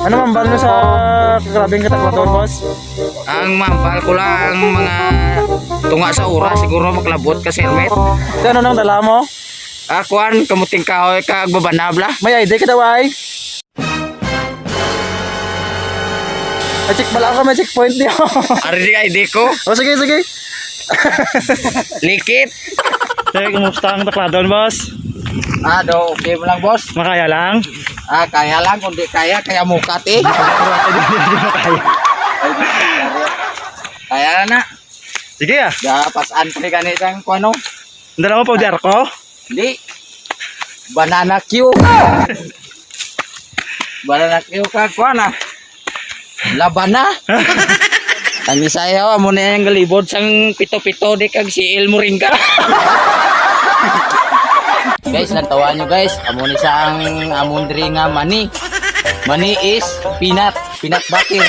Ano mambal mo sa grabing kataklador, boss? Ang mambal ko lang mga tunga sa ura siguro maglabot ka helmet. Ito ano nang dala mo? Kuan kamuting kahoy kag babanabla. May ID ka daw ay? Check bala ako, may checkpoint niyo. Ari di ID ko. O sige, sige. Likit. Sige, kumusta ang takladon, boss? Do okay mo lang boss. Makaya lang? Kaya lang kung di kaya mukat eh. Kaya na. Sige ah. Pasaan pa ni isang kuano. Ang dala mo powder ko? Di. Banana Q. Banana Q ka kuana. Labana. Ang isayaw mo na yung galibod sang pito-pito di kag si El Moringa. Guys, lantawan nyo guys. Amo ni sa ang amon diri nga mani. Mani is peanut butter.